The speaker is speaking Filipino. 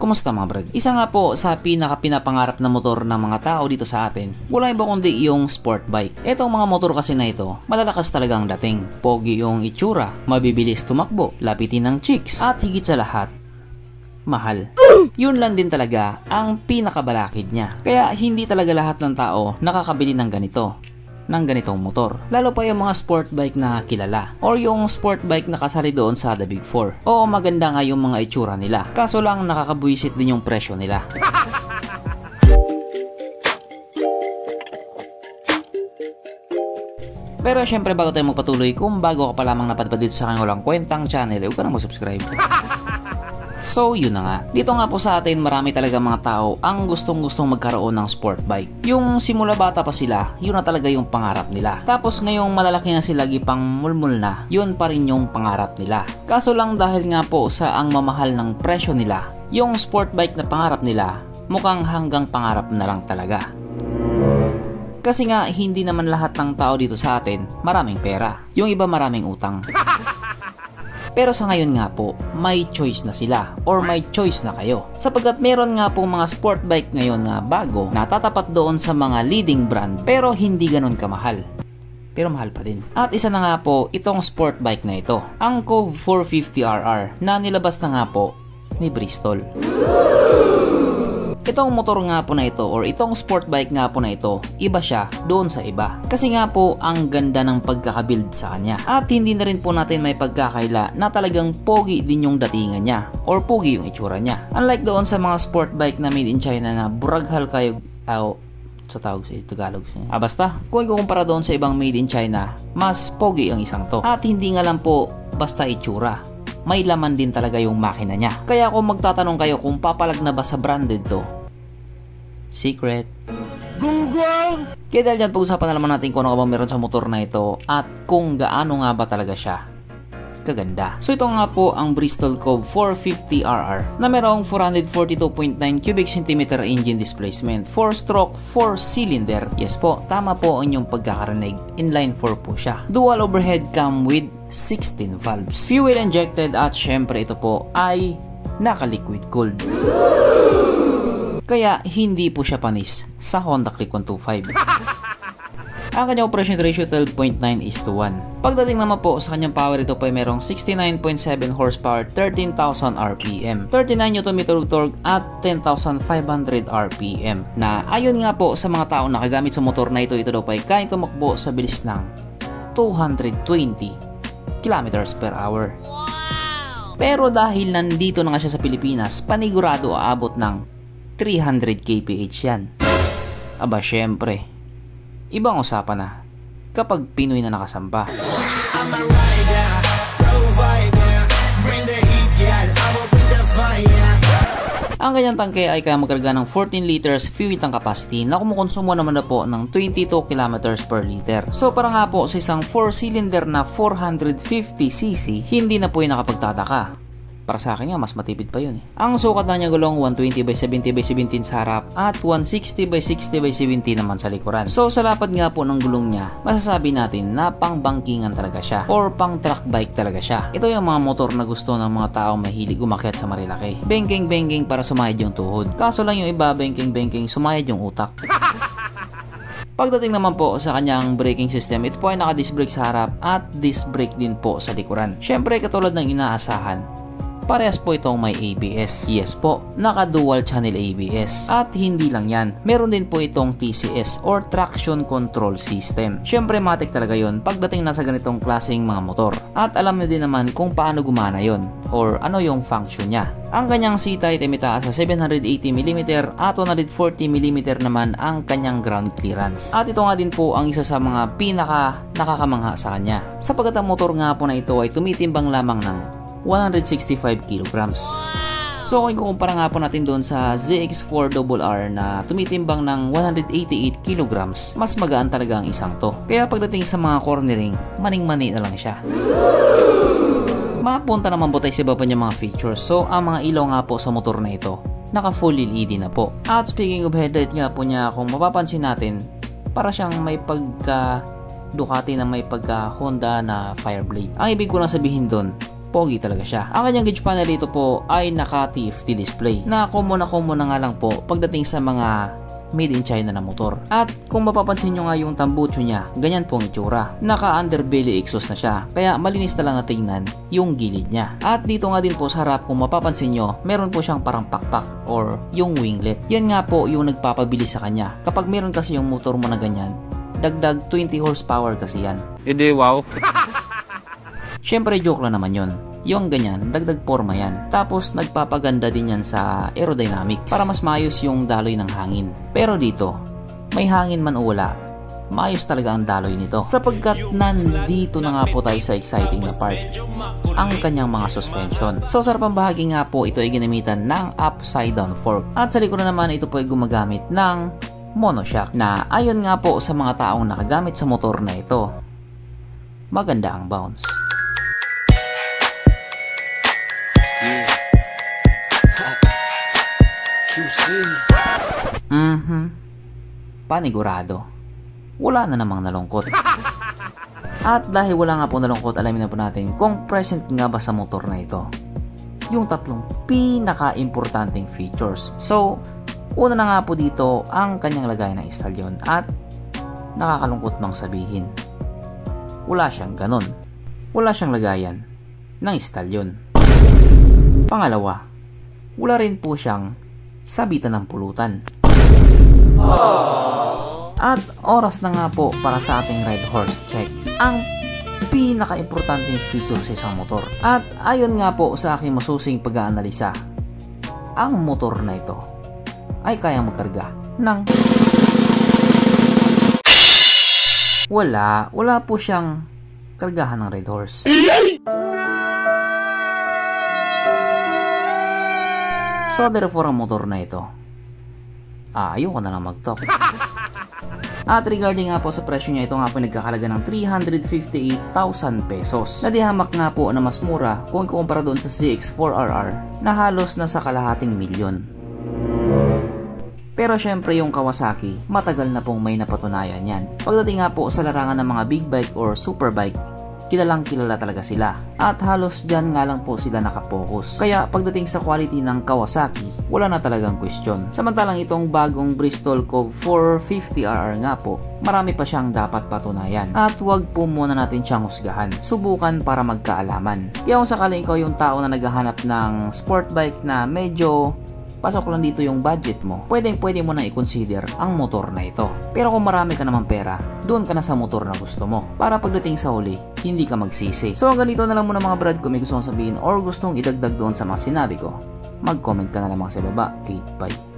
kumusta mga brad? Isa nga po sa pinaka-pinapangarap na motor ng mga tao dito sa atin, wala iba kundi yung sport bike. Etong mga motor kasi na ito, malalakas talagang dating. Pogi yung itsura, mabibilis tumakbo, lapitin ng chicks, at higit sa lahat, mahal. Yun lang din talaga ang pinakabalakid niya. Kaya hindi talaga lahat ng tao nakakabili ng ganitong motor. Lalo pa yung mga sport bike na kilala or yung sport bike na kasali doon sa The Big Four. Oo, maganda nga yung mga itsura nila. Kaso lang nakakabuisit din yung presyo nila. Pero syempre bago tayo magpatuloy, kung bago ka pa lamang napadpad dito sa aking walang kwentang channel, huwag ka nang mag-subscribe. So yun na nga, dito nga po sa atin marami talaga mga tao ang gustong magkaroon ng sport bike. Yung simula bata pa sila, yun na talaga yung pangarap nila. Tapos ngayong malalaki na sila, gipang mulmul na, yun pa rin yung pangarap nila. Kaso lang dahil nga po sa ang mamahal ng presyo nila, yung sport bike na pangarap nila, mukhang hanggang pangarap na lang talaga. Kasi nga hindi naman lahat ng tao dito sa atin maraming pera, yung iba maraming utang. Pero sa ngayon nga po, may choice na sila or may choice na kayo. Sapagkat meron nga po mga sport bike ngayon na bago na tatapat doon sa mga leading brand pero hindi ganun kamahal. Pero mahal pa din. At isa na nga po itong sport bike na ito, ang Cove 450RR na nilabas na nga po ni Bristol. Itong motor nga po na ito or itong sport bike nga po na ito, iba siya doon sa iba. Kasi nga po ang ganda ng pagkakabuild sa kanya. At hindi na rin po natin may pagkakaila na talagang pogi din yung datingan niya or pogi yung itsura niya. Unlike doon sa mga sport bike na made in China na buraghal kayo sa tawag sa Tagalog. Basta, kung ikukumpara doon sa ibang made in China, mas pogi ang isang to. At hindi nga lang po basta itsura. May laman din talaga yung makina niya. Kaya kung magtatanong kayo kung papalag na ba sa branded to, secret. Gunggong! Kaya dahil dyan, pag-usapan na naman natin kung ano ka ba meron sa motor na ito at kung gaano nga ba talaga siya kaganda. So ito nga po ang Bristol Cove 450RR na merong 442.9 cubic centimeter engine displacement, 4-stroke, 4-cylinder. Yes po, tama po ang inyong pagkakarinig. Inline 4 po siya. Dual overhead cam with 16 valves. Fuel injected at syempre ito po ay naka-liquid cooled. Kaya hindi po siya panis sa Honda Click 125. Ang kanyang operation ratio 12.9:1. Pagdating naman po sa kanyang power, ito po ay merong 69.7 horsepower, 13,000 RPM, 39 Nm torque at 10,500 RPM. Na ayon nga po sa mga tao nakagamit sa motor na ito daw po ay kayang tumakbo sa bilis ng 220 km/h. Pero dahil nandito na nga siya sa Pilipinas, panigurado aabot ng 300 kph yan. Aba syempre, ibang usapan na kapag Pinoy na nakasampa. Ang kanyang tangke ay kaya magkarga ng 14 liters fuel tank capacity na kumukonsumo naman na po ng 22 km/liter. So para nga po sa isang 4-cylinder na 450cc, hindi na po yung nakapagtataka. Para sa akin nga, mas matipid pa yun. Ang sukat na niya gulong 120/70/17 sa harap at 160/60/70 naman sa likuran. So sa lapad nga po ng gulong niya, masasabi natin na pang bangkingan talaga siya or pang track bike talaga siya. Ito yung mga motor na gusto ng mga tao mahilig umakyat sa marilaki. Bengking para sumayad yung tuhod. Kaso lang yung iba, bengking sumayad yung utak. Pagdating naman po sa kanyang braking system, ito po ay naka-disc brake sa harap at disc brake din po sa likuran. Syempre katulad ng inaasahan, parehas po itong may ABS. Yes po, naka-dual channel ABS. At hindi lang yan, meron din po itong TCS or Traction Control System. Syempre matik talaga yon pagdating na sa ganitong klaseng mga motor. At alam nyo din naman kung paano gumana yon or ano yung function niya. Ang kanyang seat height ay mitaas sa 780mm at 140mm naman ang kanyang ground clearance. At ito nga din po ang isa sa mga pinaka nakakamangha sa kanya. Sapagkat ang motor nga po na ito ay tumitimbang lamang ng 165 kilograms. So kung ikukumpara nga po natin doon sa ZX4RR na tumitimbang ng 188 kilograms, mas magaan talaga ang isang to. Kaya pagdating sa mga cornering, maning-mani na lang siya. Mapunta naman po tayo sa iba pa niya mga features. So ang mga ilaw nga po sa motor na ito, naka full LED na po. At speaking of headlight nga po niya, kung mapapansin natin, para siyang may pagka Ducati na may pagka Honda na Fireblade. Ang ibig ko lang sabihin doon, pogi talaga siya. Ang kanyang gauge panel dito po ay naka TFT display na common na nga lang po pagdating sa mga made in China na motor. At kung mapapansin nyo nga yung tambucho niya, ganyan po ang itsura. Naka underbelly exhaust na siya, kaya malinis na lang na tingnan yung gilid niya. At dito nga din po sa harap, kung mapapansin nyo, meron po siyang parang pakpak or yung winglet. Yan nga po yung nagpapabilis sa kanya. Kapag meron kasi yung motor mo na ganyan, dagdag 20 horsepower kasi yan. Hindi, wow. Syempre joke lang naman yun. Yung ganyan, dagdag forma yan. Tapos nagpapaganda din yan sa aerodynamics para mas maayos yung daloy ng hangin. Pero dito, may hangin man o wala, maayos talaga ang daloy nito. Sapagkat nandito na nga po tayo sa exciting na part, ang kanyang mga suspension. So sa harapang bahagi nga po, ito ay ginamitan ng upside down fork. At sa likod naman, ito po ay gumagamit ng monoshock na ayon nga po sa mga taong nakagamit sa motor na ito, maganda ang bounce. Panigurado. Wala na namang nalungkot. At dahil wala nga po nalungkot, alamin na po natin kung present nga ba sa motor na ito yung tatlong pinaka-importanting features. So, una na nga po dito ang kanyang lagayan ng stallion. At nakakalungkot mang sabihin, wala siyang ganon. Wala siyang lagayan ng stallion. Pangalawa, wala rin po siyang sabitan ng pulutan. At oras na nga po para sa ating Red Horse check ang pinaka-importanting feature sa isang motor. At ayon nga po sa aking masusing pag-aanalisa, ang motor na ito ay kayang magkarga ng wala po siyang kargahan ng Red Horse. So therefore ang motor na ito, ayoko na lang mag-talk. At regarding nga po sa presyo niya, ito nga po nagkakalaga ng 358,000 pesos. Nadihamak nga po na mas mura kung ikukumpara doon sa CX-4RR na halos nasa kalahating milyon. Pero syempre yung Kawasaki, matagal na pong may napatunayan yan. Pagdating nga po sa larangan ng mga big bike or superbike, kilalang kilala talaga sila. At halos dyan nga lang po sila nakapokus. Kaya pagdating sa quality ng Kawasaki, wala na talagang question. Samantalang itong bagong Bristol Cove 450RR nga po, marami pa siyang dapat patunayan. At wag po muna natin siyang husgahan. Subukan para magkaalaman. Kaya kung sakaling ikaw yung tao na naghahanap ng sport bike na medyo pasok lang dito yung budget mo, pwede mo na i-consider ang motor na ito. Pero kung marami ka naman pera, doon ka na sa motor na gusto mo para pagdating sa huli, hindi ka magsisi. So ganito na lang muna mga brad, kung may gusto kong sabihin or gustong idagdag doon sa mga sinabi ko, mag-comment ka na lamang sa baba. Okay, bye.